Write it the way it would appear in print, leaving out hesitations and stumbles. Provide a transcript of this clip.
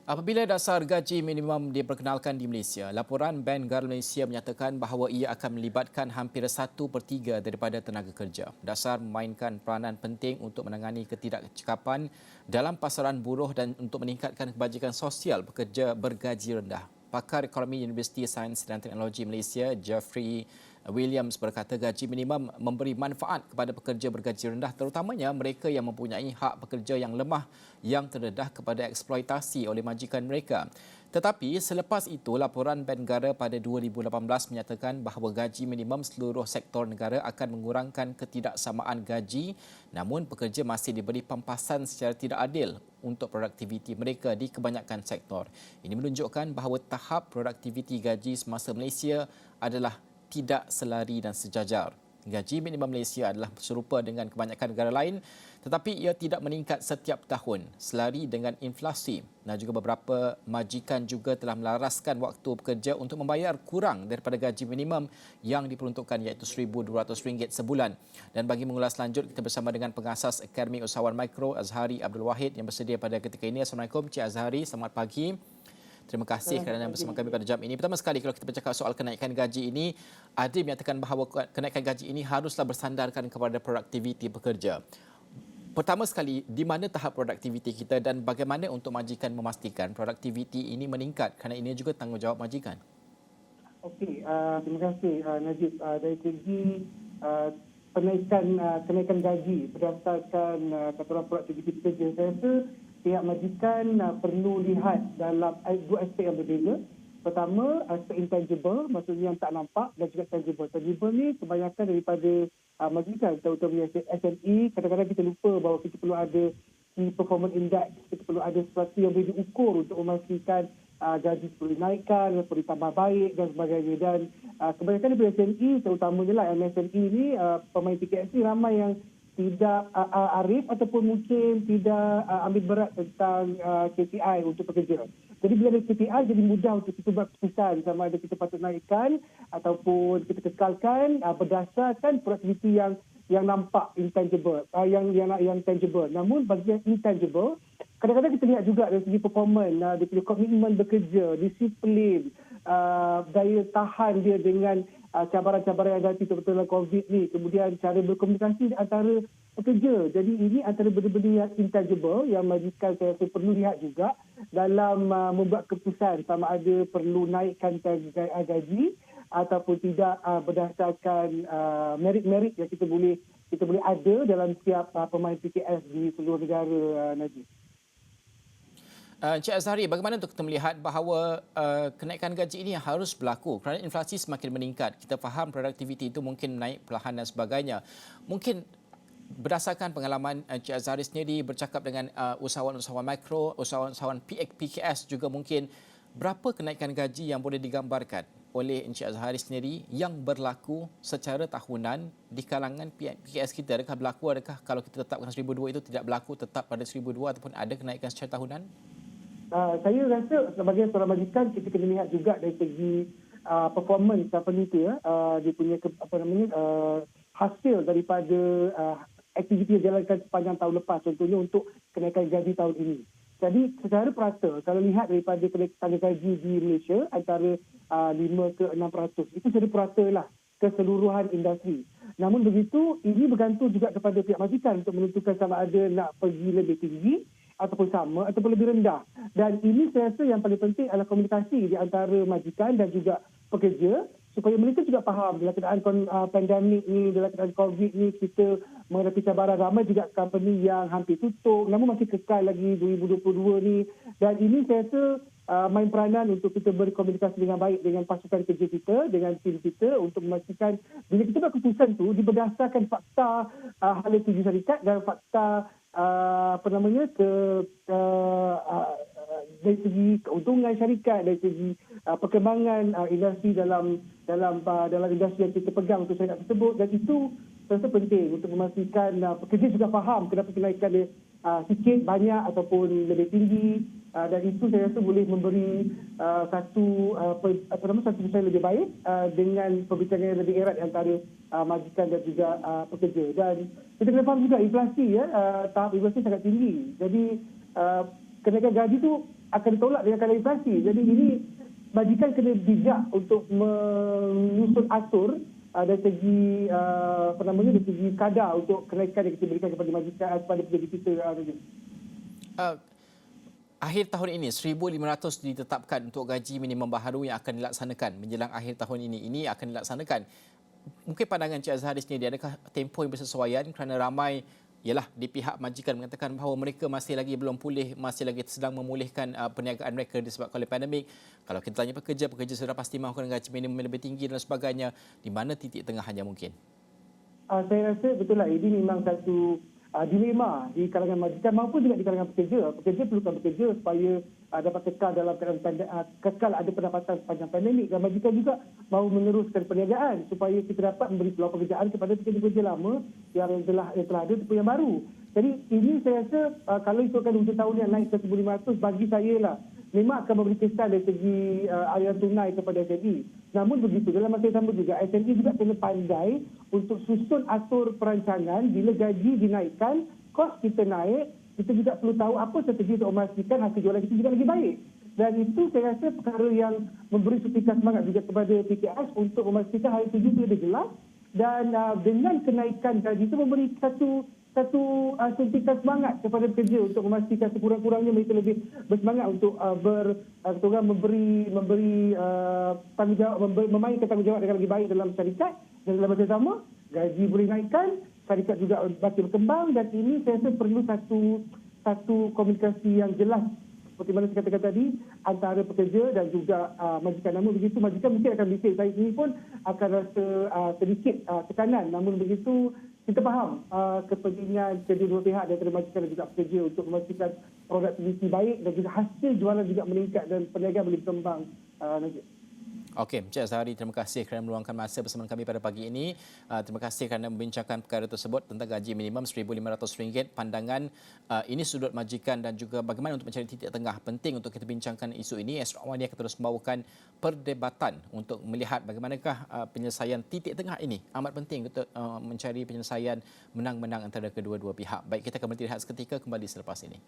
Apabila dasar gaji minimum diperkenalkan di Malaysia, laporan Bank Negara Malaysia menyatakan bahawa ia akan melibatkan hampir 1/3 daripada tenaga kerja. Dasar memainkan peranan penting untuk menangani ketidakcekapan dalam pasaran buruh dan untuk meningkatkan kebajikan sosial pekerja bergaji rendah. Pakar Ekonomi Universiti Sains dan Teknologi Malaysia, Jeffrey Williams berkata gaji minimum memberi manfaat kepada pekerja bergaji rendah terutamanya mereka yang mempunyai hak pekerja yang lemah yang terdedah kepada eksploitasi oleh majikan mereka. Tetapi selepas itu laporan Bank Negara pada 2018 menyatakan bahawa gaji minimum seluruh sektor negara akan mengurangkan ketidaksamaan gaji namun pekerja masih diberi pampasan secara tidak adil untuk produktiviti mereka di kebanyakan sektor. Ini menunjukkan bahawa tahap produktiviti gaji semasa Malaysia adalah tidak selari dan sejajar. Gaji minimum Malaysia adalah serupa dengan kebanyakan negara lain tetapi ia tidak meningkat setiap tahun selari dengan inflasi dan juga beberapa majikan juga telah melaraskan waktu pekerja untuk membayar kurang daripada gaji minimum yang diperuntukkan iaitu RM1,200 sebulan. Dan bagi mengulas lanjut kita bersama dengan pengasas Akademi Usahawan Mikro Azhari Abdul Wahid yang bersedia pada ketika ini. Assalamualaikum Cik Azhari, selamat pagi. Terima kasih kerana bersama kami pada jam ini. Pertama sekali kalau kita bercakap soal kenaikan gaji ini, ada yang menyatakan bahawa kenaikan gaji ini haruslah bersandarkan kepada produktiviti pekerja. Pertama sekali, di mana tahap produktiviti kita dan bagaimana untuk majikan memastikan produktiviti ini meningkat kerana ini juga tanggungjawab majikan? Okey, terima kasih Najib. Dari segi kenaikan gaji berdasarkan peraturan produktiviti pekerja, saya rasa pihak majikan perlu lihat dalam dua aspek yang berbeza. Pertama, aspek intangible, maksudnya yang tak nampak, dan juga tangible. Tangible ni kebanyakan daripada majikan, terutamanya SME, kadang-kadang kita lupa bahawa kita perlu ada key performance index, kita perlu ada sesuatu yang boleh diukur untuk memastikan gaji perlu dinaikkan, perlu ditambah baik dan sebagainya. Dan kebanyakan daripada SME, terutamanya lah MSME ni, pemain PKS ni ramai yang tidak arif ataupun mungkin tidak ambil berat tentang KPI untuk pekerja. Jadi bila ada KPI, jadi mudah untuk kita buat keputusan sama ada kita patut naikkan ataupun kita kekalkan berdasarkan produktiviti yang nampak intangible, yang tangible. Namun bagi yang intangible, kadang-kadang kita lihat juga dari segi performance, dia punya komitmen bekerja, disiplin, daya tahan dia dengan cabaran-cabaran yang hadapi terutama COVID ni, kemudian cara berkomunikasi antara pekerja. Jadi ini antara benda-benda yang intangible yang majikan saya rasa perlu lihat juga dalam membuat keputusan sama ada perlu naikkan gaji ataupun tidak berdasarkan merit-merit yang kita boleh ada dalam setiap pemain PKS di seluruh negara, Najib. Encik Azhari, bagaimana untuk kita melihat bahawa kenaikan gaji ini harus berlaku kerana inflasi semakin meningkat. Kita faham produktiviti itu mungkin naik perlahan dan sebagainya. Mungkin berdasarkan pengalaman Encik Azhari sendiri bercakap dengan usahawan-usahawan mikro, usahawan-usahawan PKS juga mungkin, berapa kenaikan gaji yang boleh digambarkan oleh Encik Azhari sendiri yang berlaku secara tahunan di kalangan PKS kita? Adakah kalau kita tetapkan 1,200 itu tidak berlaku tetap pada 1,200 ataupun ada kenaikan secara tahunan? Saya rasa sebagai seorang majikan kita kena lihat juga dari segi performance company itu dia punya hasil daripada aktiviti yang dijalankan sepanjang tahun lepas, contohnya untuk kenaikan gaji tahun ini. Jadi secara perata kalau lihat daripada kenaikan gaji di Malaysia antara 5 ke 6% itu secara perata lah keseluruhan industri. Namun begitu ini bergantung juga kepada pihak majikan untuk menentukan sama ada nak pergi lebih tinggi ataupun sama ataupun lebih rendah. Dan ini saya rasa yang paling penting adalah komunikasi di antara majikan dan juga pekerja supaya mereka juga faham dalam keadaan pandemik ni, dalam keadaan COVID ni kita menghadapi cabaran. Ramai juga company yang hampir tutup namun masih kekal lagi 2022 ni. Dan ini saya rasa main peranan untuk kita berkomunikasi dengan baik dengan pasukan kerja kita, dengan tim kita untuk memastikan bila kita buat keputusan tu berdasarkan fakta hala tuju syarikat dan fakta dari segi keuntungan syarikat, dari segi perkembangan industri dalam industri yang kita pegang untuk syarikat tersebut. Dan itu saya rasa penting untuk memastikan pekerja juga faham kenapa kenaikan dia sikit, banyak ataupun lebih tinggi. Dan itu saya rasa boleh memberi satu keputusan lebih baik dengan perbincangan yang lebih erat antara majikan dan juga pekerja. Dan kita kena faham juga inflasi tahap inflasi sangat tinggi. Jadi kenaikan gaji tu akan tolak dengan kadar inflasi. Jadi ini majikan kena bijak untuk menyusun atur dari segi dari segi kadar untuk kenaikan yang kita berikan kepada majikan kepada pekerja kita. Uh, Akhir tahun ini 1,500 ditetapkan untuk gaji minimum baharu yang akan dilaksanakan menjelang akhir tahun ini. Ini akan dilaksanakan. Mungkin pandangan Cik Azhari sendiri, adakah tempoh yang bersesuaian kerana ramai ialah di pihak majikan mengatakan bahawa mereka masih lagi belum pulih, masih lagi sedang memulihkan perniagaan mereka disebabkan oleh pandemik. Kalau kita tanya pekerja sudah pasti mahukan gaji minimum yang lebih tinggi dan sebagainya. Di mana titik tengahnya mungkin? Saya rasa betul lah, ini memang satu dilema di kalangan majikan maupun juga di kalangan pekerja. Pekerja perlukan bekerja supaya dapat kekal dalam keadaan kekal ada pendapatan sepanjang pandemik, dan majikan juga mahu meneruskan perniagaan supaya kita dapat memberi peluang pekerjaan kepada pekerja-pekerja lama yang telah ada ataupun yang baru. Jadi ini saya rasa kalau ikutkan hujung tahun yang naik ke 1,500, bagi saya lah memang akan memberi kesan dari segi aliran tunai kepada SME. Namun begitu, dalam masa yang sama juga, SME juga kena pandai untuk susun atur perancangan. Bila gaji dinaikkan, kos kita naik, kita juga perlu tahu apa strategi untuk memastikan hasil jualan kita juga lagi baik. Dan itu saya rasa perkara yang memberi suntikan semangat juga kepada PKS untuk memastikan hari tujuh itu ada jelas. Dan dengan kenaikan gaji itu memberi satu suntikan semangat kepada pekerja untuk memastikan sekurang-kurangnya mereka lebih bersemangat untuk memberi tanggungjawab, memainkan tanggungjawab dengan lebih baik dalam syarikat. Dan dalam masa yang sama, gaji boleh naikkan, syarikat juga makin berkembang, dan ini saya rasa perlu satu komunikasi yang jelas seperti mana saya katakan tadi antara pekerja dan juga majikan. Namun begitu, majikan mungkin akan bising, saya sendiri pun akan rasa sedikit tekanan. Namun begitu, kita faham kepentingan kedua-dua pihak daripada majikan dan juga pekerja untuk memastikan produktiviti baik dan juga hasil jualan juga meningkat dan perniagaan boleh berkembang. Okey, Encik Azhari, terima kasih kerana meluangkan masa bersama kami pada pagi ini. Terima kasih kerana membincangkan perkara tersebut tentang gaji minimum RM1,500. Pandangan ini sudut majikan dan juga bagaimana untuk mencari titik tengah. Penting untuk kita bincangkan isu ini. Esok Awani akan terus membawakan perdebatan untuk melihat bagaimanakah penyelesaian titik tengah ini. Amat penting untuk mencari penyelesaian menang-menang antara kedua-dua pihak. Baik, kita akan berhenti rehat seketika, kembali selepas ini.